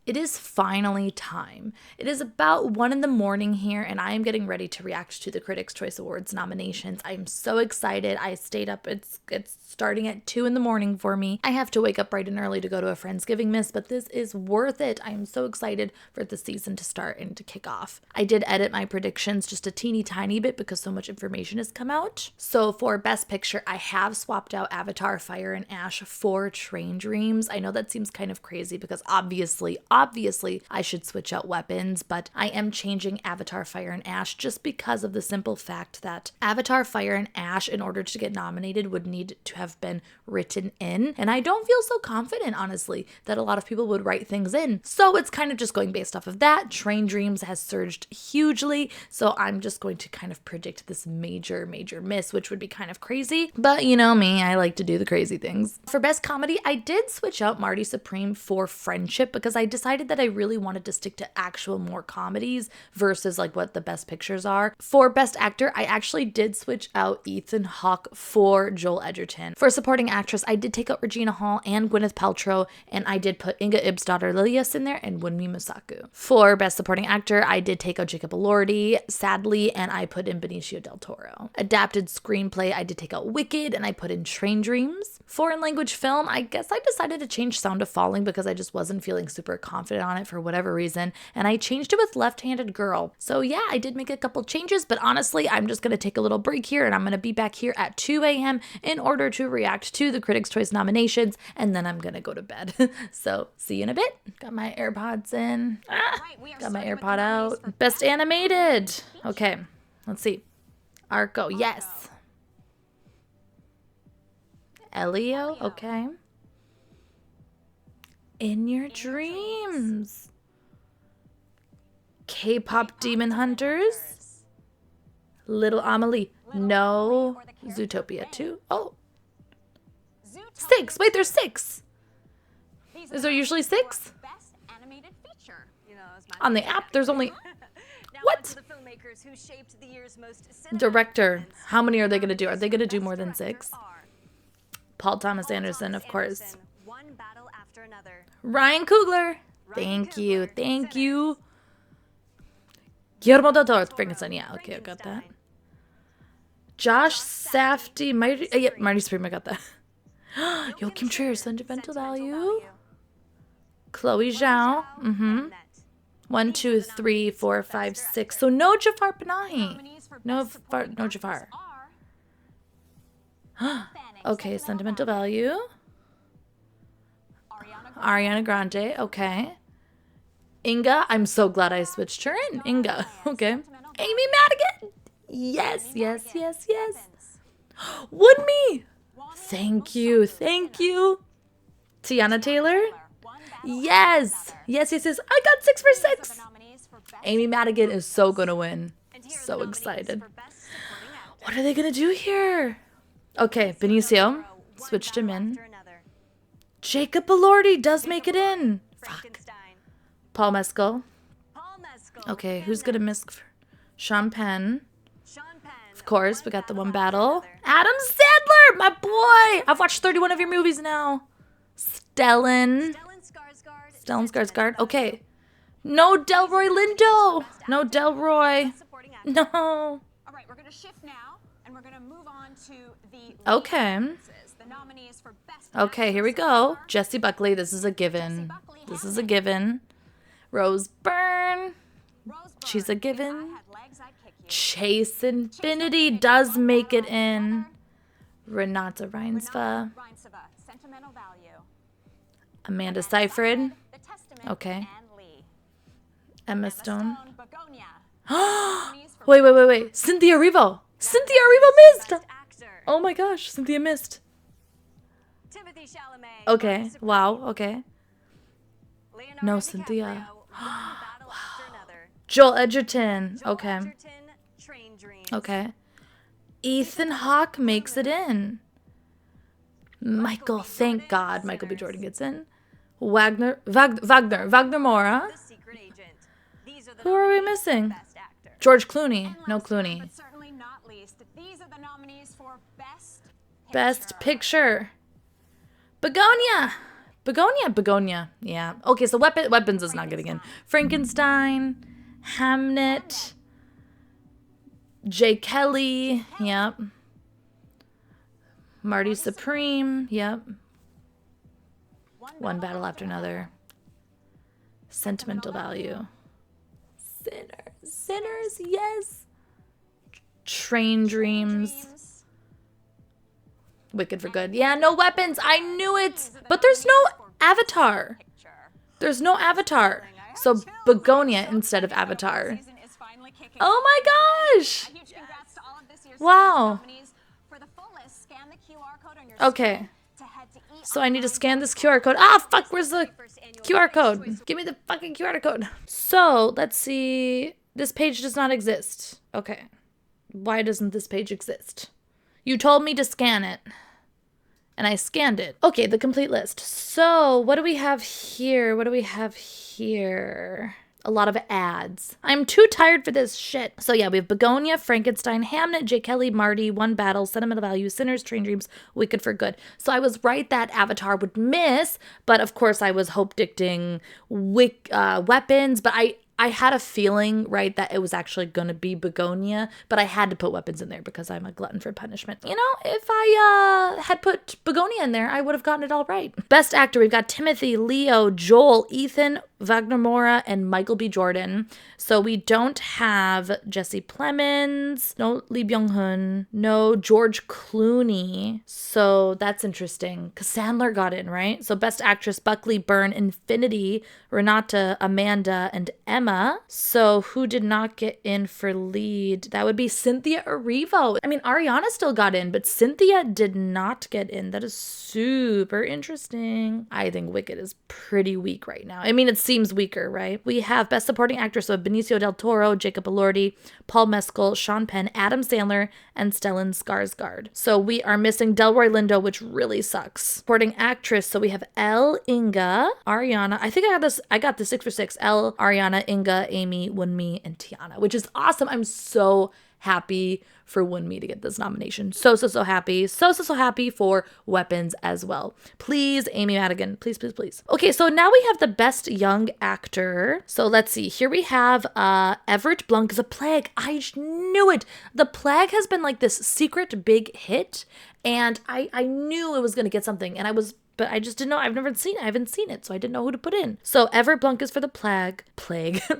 It is finally time. It is about 1 in the morning here, and I am getting ready to react to the Critics' Choice Awards nominations. I'm so excited. I stayed up. It's starting at 2 in the morning for me. I have to wake up bright and early to go to a Friendsgiving miss, but this is worth it. I am so excited for the season to start and to kick off. I did edit my predictions just a teeny tiny bit because so much information has come out. So for Best Picture, I have swapped out Avatar, Fire and Ash for Train Dreams. I know that seems kind of crazy because obviously I should switch out weapons, but I am changing Avatar, Fire and Ash just because of the simple fact that Avatar, Fire and Ash, in order to get nominated, would need to have been written in. And I don't feel so confident, honestly, that a lot of people would write things in. So it's kind of just going based off of that. Train Dreams has surged hugely, so I'm just going to kind of predict this major miss, which would be kind of crazy. But you know me, I like to do the crazy things. For Best Comedy, I did switch out Marty Supreme for Friendship because I decided that I really wanted to stick to actual more comedies versus like what the Best Pictures are. For Best Actor, I actually did switch out Ethan Hawke for Joel Edgerton. For Supporting Actress, I did take out Regina Hall and Gwyneth Paltrow, and I did put Inga Ibsdottir Lilias in there and Wunmi Mosaku. For Best Supporting Actor, I did take out Jacob Elordi, sadly, and I put in Benicio del Toro. Adapted Screenplay, I did take out Wicked and I put in Train Dreams. Foreign Language Film, I guess I decided to change Sound of Falling because I just wasn't feeling super confident on it for whatever reason, and I changed it with Left-Handed Girl. So yeah, I did make a couple changes, but honestly, I'm just gonna take a little break here and I'm gonna be back here at 2 a.m. in order to react to the Critics' Choice nominations, and then I'm gonna go to bed. So see you in a bit. Got my AirPods in. Got my AirPod out. Best Animated. Okay, let's see. Arco, yes. Elio, okay. In Your Dreams. K-pop Demon Hunters. Little Amelie. No. Zootopia 2. Oh. 6. Wait, there's 6. Is there usually 6? On the app, there's only... What? Director. How many are they going to do? Are they going to do more than 6? Paul Thomas Anderson, of course. Ryan Coogler. Thank you. Thank you. Guillermo del Toro, Frankenstein. Yeah, okay, I got that. Josh Safdie. Marty Supreme, I got that. Joachim Trier, Sentimental Value. Chloe Zhao. 1, 2, 3, 4, 5, 6. So no Jafar Panahi. No Jafar. Okay, Sentimental Value. Ariana Grande, okay. Inga, I'm so glad I switched her in. Inga, okay. Amy Madigan. Yes. Wunmi. Thank you. Tiana Taylor. Yes. I got 6 for 6. Amy Madigan is so gonna win. So excited. What are they gonna do here? Okay, Benicio. Switched him in. Jacob Elordi does make it in. Fuck. Paul Mescal. Okay, who's gonna miss? Sean Penn. Of course, we got the one battle. Adam Sandler, my boy. I've watched 31 of your movies now. Stellan Skarsgård. Okay. No Delroy Lindo. No Delroy. No. All right, we're gonna shift now, and we're gonna move on to the. Okay. Okay, here we go. Jessie Buckley, this is a given. Rose Byrne. She's a given. Chase Infinity does make it in. Renata Reinsva. Amanda Seyfried. Okay. Emma Stone. Wait. Cynthia Erivo. Cynthia Erivo missed. Oh my gosh, Cynthia missed. Okay. Wow. Okay. No, Cynthia. Wow. Joel Edgerton. Okay. Ethan Hawke makes it in. Michael, thank God, Michael B. Jordan gets in. Wagner Moura. Who are we missing? George Clooney. No Clooney. Best Picture. Begonia. Begonia. Yeah. Okay, so weapons is not getting in. Frankenstein, Hamnet, J. Kelly. Yep. Marty Supreme. Yep. One Battle After Another. Sentimental Value. Sinners, yes. Train Dreams. Wicked for Good. Yeah, no weapons. I knew it. But there's no Avatar. There's no Avatar. So Begonia instead of Avatar. Oh my gosh. Wow. Okay. So I need to scan this QR code. Ah, fuck, where's the QR code? Give me the fucking QR code. So, let's see. This page does not exist. Okay. Why doesn't this page exist? You told me to scan it. And I scanned it. Okay, the complete list. So, what do we have here? A lot of ads. I'm too tired for this shit. So yeah, we have Begonia, Frankenstein, Hamnet, J. Kelly, Marty, One Battle, Sentimental Value, Sinners, Train Dreams, Wicked for Good. So I was right that Avatar would miss, but of course I was hope-dicting weapons, but I had a feeling, right, that it was actually going to be Begonia, but I had to put weapons in there because I'm a glutton for punishment. You know, if I had put Begonia in there, I would have gotten it all right. Best actor, we've got Timothy, Leo, Joel, Ethan, Wagner Moura, and Michael B. Jordan. So we don't have Jesse Plemons, no Lee Byung-hun, no George Clooney. So that's interesting because Sandler got in, right? So Best Actress, Buckley, Byrne, Infinity, Renata, Amanda, and Emma. So who did not get in for lead? That would be Cynthia Erivo. I mean, Ariana still got in, but Cynthia did not get in. That is super interesting. I think Wicked is pretty weak right now. I mean, it seems weaker, right? We have Best Supporting Actress of Benicio del Toro, Jacob Elordi, Paul Mescal, Sean Penn, Adam Sandler, and Stellan Skarsgård. So we are missing Delroy Lindo, which really sucks. Supporting Actress, so we have Elle, Inga, Ariana. I think I got the 6 for 6. Elle, Ariana, Inga, Amy, Wunmi, and Tiana, which is awesome. I'm so happy for Wunmi to get this nomination. So happy. So happy for Weapons as well. Please, Amy Madigan. Please. Okay, so now we have the Best Young Actor. So let's see. Here we have Everett Blunk as a Plague. I knew it. The Plague has been like this secret big hit, and I knew it was going to get something, but I just didn't know. I've never seen it. I haven't seen it, so I didn't know who to put in. So Everett Blunk is for the Plague.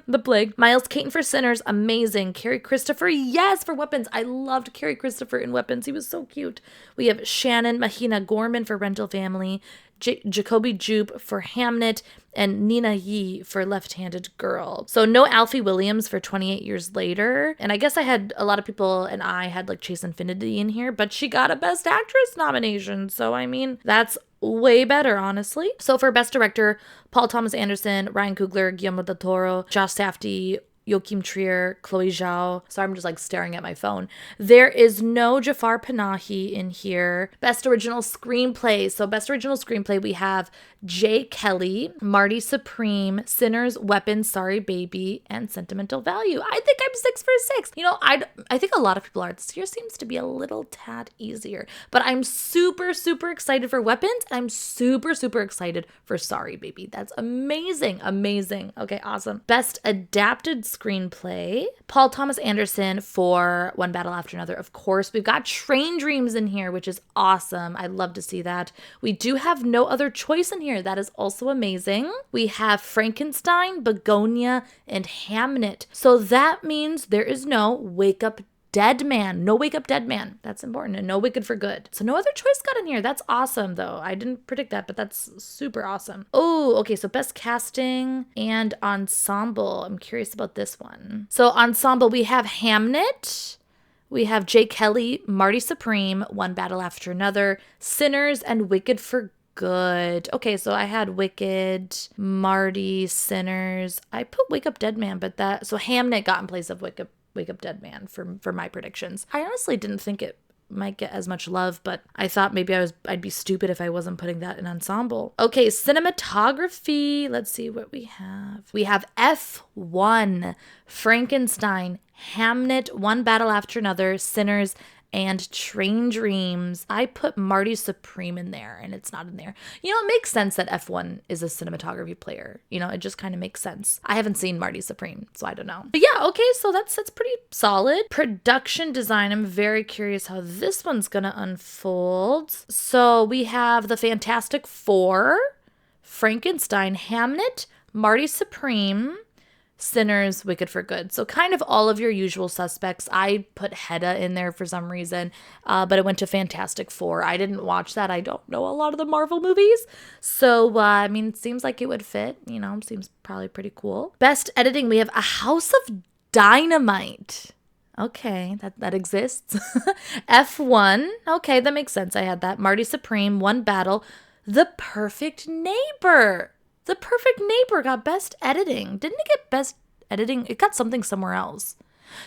The Plague. Miles Caton for Sinners. Amazing. Carrie Christopher. Yes, for Weapons. I loved Carrie Christopher in Weapons. He was so cute. We have Shannon Mahina Gorman for Rental Family. Jacoby Jupe for Hamnet, and Nina Yi for Left-Handed Girl. So no Alfie Williams for 28 Years Later. And I guess I had a lot of people, and I had like Chase Infinity in here, but she got a Best Actress nomination. So I mean, that's way better, honestly. So for Best Director, Paul Thomas Anderson, Ryan Coogler, Guillermo del Toro, Josh Safdie, Joachim Trier, Chloe Zhao. So I'm just like staring at my phone. There is no Jafar Panahi in here. Best Original Screenplay. So Best Original Screenplay, we have J. Kelly, Marty Supreme, Sinners, Weapons, Sorry Baby, and Sentimental Value. I think I'm 6 for 6. You know, I think a lot of people are. This year seems to be a little tad easier. But I'm super excited for Weapons. And I'm super excited for Sorry Baby. That's amazing. Okay, awesome. Best Adapted Screenplay, Paul Thomas Anderson for One Battle After Another. Of course, we've got Train Dreams in here, which is awesome. I'd love to see that. We do have No Other Choice in here. That is also amazing. We have Frankenstein, Begonia, and Hamnet. So that means there is no Wake Up Dead Man. No Wake Up Dead Man. That's important. And no Wicked for Good. So No Other Choice got in here. That's awesome, though. I didn't predict that, but that's super awesome. Oh, okay. So Best Casting and Ensemble. I'm curious about this one. So Ensemble, we have Hamnet. We have J. Kelly, Marty Supreme, One Battle After Another, Sinners, and Wicked for Good. Okay, so I had Wicked, Marty, Sinners. I put Wake Up Dead Man, but so Hamnet got in place of Wake Up Dead Man for my predictions. I honestly didn't think it might get as much love, but I thought maybe I'd be stupid if I wasn't putting that in Ensemble. Okay, cinematography. Let's see what we have. We have F1, Frankenstein, Hamnet, One Battle After Another, Sinners, and Train Dreams. I put Marty Supreme in there and it's not in there. You know, it makes sense that F1 is a cinematography player. You know, it just kind of makes sense. I haven't seen Marty Supreme, so I don't know. But yeah, okay, so that's pretty solid. Production design, I'm very curious how this one's gonna unfold. So we have the Fantastic Four, Frankenstein, Hamnet, Marty Supreme, Sinners, Wicked for Good. So kind of all of your usual suspects. I put Hedda in there for some reason, but it went to Fantastic Four. I didn't watch that. I don't know a lot of the Marvel movies. So, I mean, it seems like it would fit. You know, seems probably pretty cool. Best editing, we have A House of Dynamite. Okay, that exists. F1. Okay, that makes sense. I had that. Marty Supreme, One Battle. The Perfect Neighbor. The Perfect Neighbor got best editing. Didn't it get best editing? It got something somewhere else.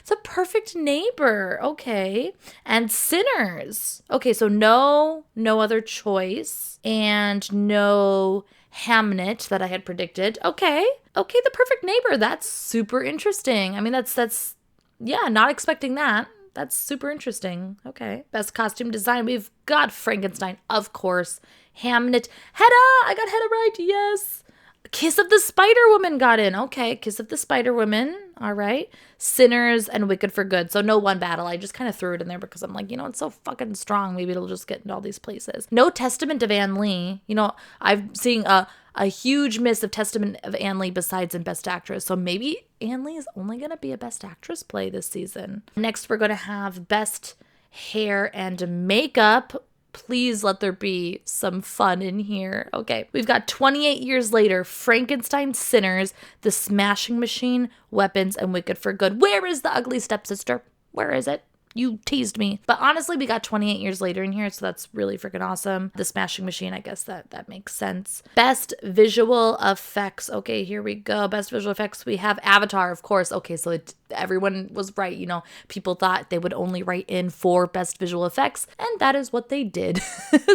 The Perfect Neighbor. Okay. And Sinners. Okay, so no other choice. And no Hamnet that I had predicted. Okay, The Perfect Neighbor. That's super interesting. I mean, that's yeah, not expecting that. That's super interesting. Okay. Best costume design. We've got Frankenstein, of course. Hamnet. Hedda! I got Hedda right. Yes. Kiss of the Spider-Woman got in. Okay. Kiss of the Spider-Woman. All right. Sinners and Wicked for Good. So no One Battle. I just kind of threw it in there because I'm like, you know, it's so fucking strong. Maybe it'll just get into all these places. No Testament of Anne Lee. You know, I'm seeing a huge miss of Testament of Anne Lee besides in Best Actress. So maybe Anne Lee is only going to be a Best Actress play this season. Next, we're going to have Best Hair and Makeup. Please let there be some fun in here. Okay, we've got 28 years later, Frankenstein, Sinners, The Smashing Machine, Weapons, and Wicked for Good. Where is the ugly stepsister? Where is it? You teased me. But honestly, we got 28 years later in here, so that's really freaking awesome. The Smashing Machine, I guess that makes sense. Best visual effects. Okay, here we go. Best visual effects. We have Avatar, of course. Okay, so everyone was right. You know, people thought they would only write in for best visual effects, and that is what they did.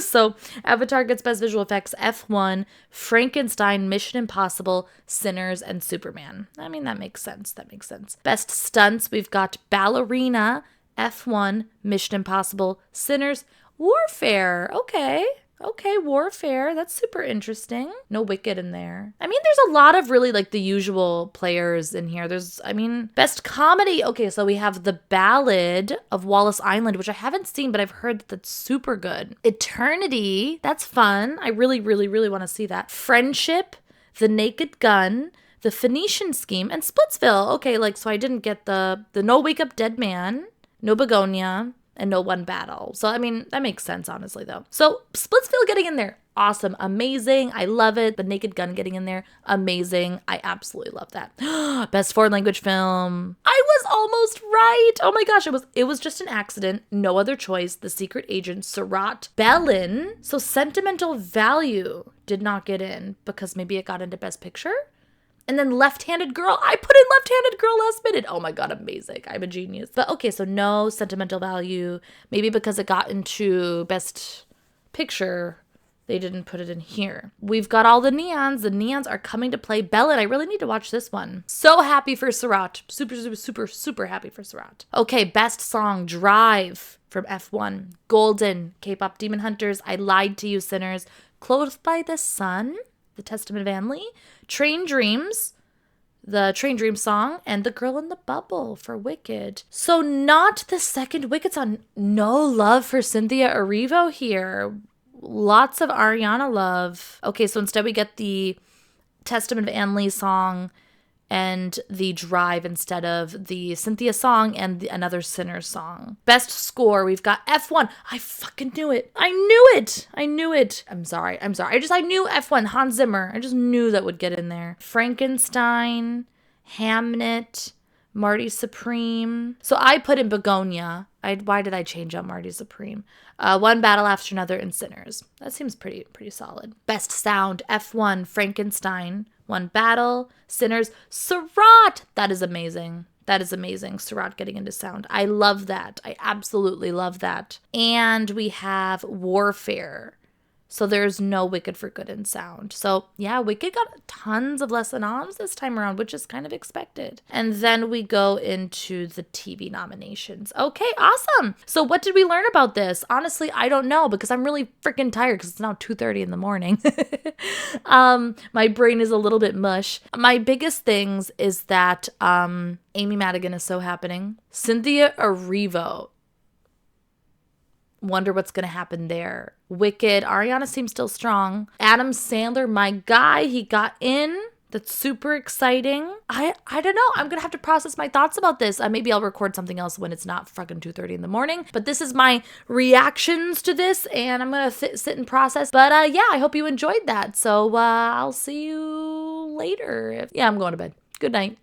So Avatar gets best visual effects. F1, Frankenstein, Mission Impossible, Sinners, and Superman. I mean, that makes sense. Best stunts. We've got Ballerina, F1, Mission Impossible, Sinners, Warfare. Okay, Warfare. That's super interesting. No Wicked in there. I mean, there's a lot of really like the usual players in here. Best comedy. Okay, so we have The Ballad of Wallace Island, which I haven't seen, but I've heard that's super good. Eternity. That's fun. I really, really, really want to see that. Friendship, The Naked Gun, The Phoenician Scheme, and Splitsville. Okay, like, so I didn't get the No Wake Up Dead Man, no Begonia, and no One Battle. So, I mean, that makes sense, honestly, though. So, Splitsville getting in there. Awesome. Amazing. I love it. The Naked Gun getting in there. Amazing. I absolutely love that. Best foreign language film. I was almost right. Oh my gosh. It was just an accident. No other choice. The Secret Agent, Surat Belin. So, Sentimental Value did not get in because maybe it got into Best Picture. And then Left-Handed Girl. I put in Left-Handed Girl last minute. Oh my God, amazing. I'm a genius. But okay, so no Sentimental Value. Maybe because it got into Best Picture, they didn't put it in here. We've got all the neons. The neons are coming to play Bellet. I really need to watch this one. So happy for Surat. Super, super, super, super happy for Surat. Okay, Best Song, Drive from F1. Golden, K-Pop Demon Hunters, I Lied to You, Sinners. Clothed by the Sun, The Testament of Anne Lee. Train Dreams, the Train Dreams song, and The Girl in the Bubble for Wicked. So not the second Wicked song. No love for Cynthia Erivo here. Lots of Ariana love. Okay, so instead we get the Testament of Anne Lee song and the Drive instead of the Cynthia song and another Sinner song. Best score, we've got F1. I fucking knew it. I knew it. I'm sorry. I knew F1, Hans Zimmer. I just knew that would get in there. Frankenstein, Hamnet, Marty Supreme. So I put in Begonia. Why did I change out Marty Supreme? One Battle After Another and Sinners. That seems pretty solid. Best sound, F1, Frankenstein, One Battle, Sinners, Surat. That is amazing. Surat getting into sound. I love that. I absolutely love that. And we have Warfare. So there's no Wicked for Good and Sound. So yeah, Wicked got tons of lesser noms this time around, which is kind of expected. And then we go into the TV nominations. Okay, awesome. So what did we learn about this? Honestly, I don't know because I'm really freaking tired because it's now 2:30 in the morning. My brain is a little bit mush. My biggest things is that Amy Madigan is so happening. Cynthia Erivo. Wonder what's going to happen there. Wicked. Ariana seems still strong. Adam Sandler, my guy, he got in. That's super exciting. I don't know. I'm going to have to process my thoughts about this. Maybe I'll record something else when it's not fucking 2:30 in the morning. But this is my reactions to this, and I'm going to sit and process. But yeah, I hope you enjoyed that. So I'll see you later. Yeah, I'm going to bed. Good night.